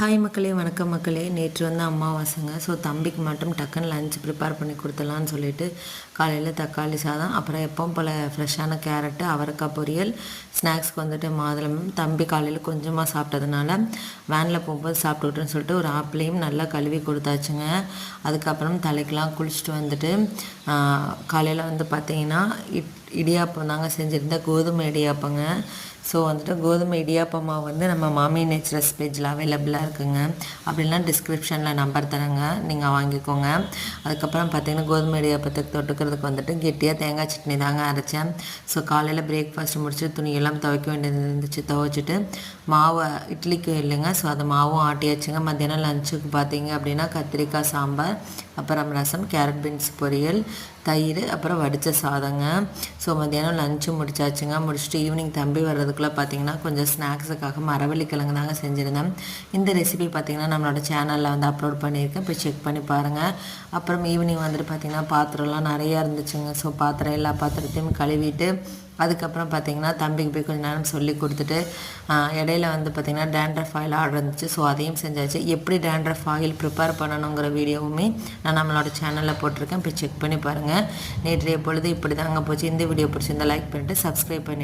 Hi மக்களே, வணக்கம் மக்களே. நேற்று வந்து அமாவாசைங்க. ஸோ தம்பிக்கு மட்டும் டக்குன்னு லஞ்ச் ப்ரிப்பேர் பண்ணி கொடுத்துடலான்னு சொல்லிட்டு காலையில் தக்காளி சாதம், அப்புறம் எப்பவும் போல் ஃப்ரெஷ்ஷான கேரட்டு, அவரைக்காய் பொரியல், ஸ்நாக்ஸ்க்கு வந்துட்டு மாதுளம்பழம். தம்பி காலையில் கொஞ்சமாக சாப்பிட்டதுனால வேனில் போகும்போது சாப்பிட்டுக்கிட்டுன்னு சொல்லிட்டு ஒரு ஆப்பிளையும் நல்லா கழுவி கொடுத்தாச்சுங்க. அதுக்கப்புறம் தலைக்கெலாம் குளிச்சுட்டு வந்துட்டு காலையில் வந்து பார்த்திங்கன்னா இடியாப்பம் தாங்க செஞ்சுருந்தேன், கோதுமை இடியாப்பங்க. ஸோ வந்துட்டு கோதுமை இடியாப்பம் மாவு வந்து நம்ம மாமி நேச்சுரல்ஸ் பேஜில் அவைலபிளாக இருக்குங்க. அப்படின்னா டிஸ்கிரிப்ஷனில் நம்பர் தரேங்க, நீங்கள் வாங்கிக்கோங்க. அதுக்கப்புறம் பார்த்திங்கன்னா கோதுமை இடியாப்பத்துக்கு தொட்டுக்கிறதுக்கு வந்துட்டு கெட்டியாக தேங்காய் சட்னி தாங்க அரைச்சேன். ஸோ காலையில் பிரேக்ஃபாஸ்ட் முடிச்சுட்டு துணியெல்லாம் துவைக்க வேண்டியது இருந்துச்சு, துவைச்சிட்டு மாவை இட்லிக்கு இல்லைங்க. ஸோ அது மாவும் ஆட்டியாச்சுங்க. மத்தியானம் லஞ்சுக்கு பார்த்தீங்க அப்படின்னா கத்திரிக்காய் சாம்பார், அப்புறம் ரசம், கேரட் பீன்ஸ் பொரியல், தயிர், அப்புறம் வடித்த சாதங்க. ஸோ மத்தியானம் லஞ்சு முடிச்சாச்சுங்க. முடிச்சுட்டு ஈவினிங் தம்பி வர்றதுக்குள்ளே பார்த்தீங்கன்னா கொஞ்சம் ஸ்நாக்ஸுக்காக மரவள்ளிக்கிழங்கு தாங்க செஞ்சுருந்தேன். இந்த ரெசிபி பார்த்திங்கன்னா நம்மளோட சேனலில் வந்து அப்லோட் பண்ணியிருக்கேன், போய் செக் பண்ணி பாருங்கள். அப்புறம் ஈவினிங் வந்துட்டு பார்த்திங்கன்னா பாத்திரம்லாம் நிறையா இருந்துச்சுங்க. ஸோ பாத்திரம் எல்லா பாத்திரத்தையும் கழுவிட்டு அதுக்கப்புறம் பார்த்திங்கன்னா தம்பிக்கு போய் கொஞ்சம் நேரம் சொல்லி கொடுத்துட்டு இடையில வந்து பார்த்திங்கன்னா டேண்ட்ரஃப் ஆயில் ஆர்டர் இருந்துச்சு. ஸோ அதையும் செஞ்சாச்சு. எப்படி டேண்ட்ரஃப் ஆயில் ப்ரிப்பேர் பண்ணணுங்கிற வீடியோவுமே நான் நம்மளோட சேனலில் போட்டிருக்கேன், போய் செக் பண்ணி பாருங்கள். நேற்றைய பொழுது இப்படி தாங்க போச்சு. இந்த வீடியோ பிடிச்சிருந்தா லைக் பண்ணிவிட்டு சப்ஸ்கிரைப் பண்ணி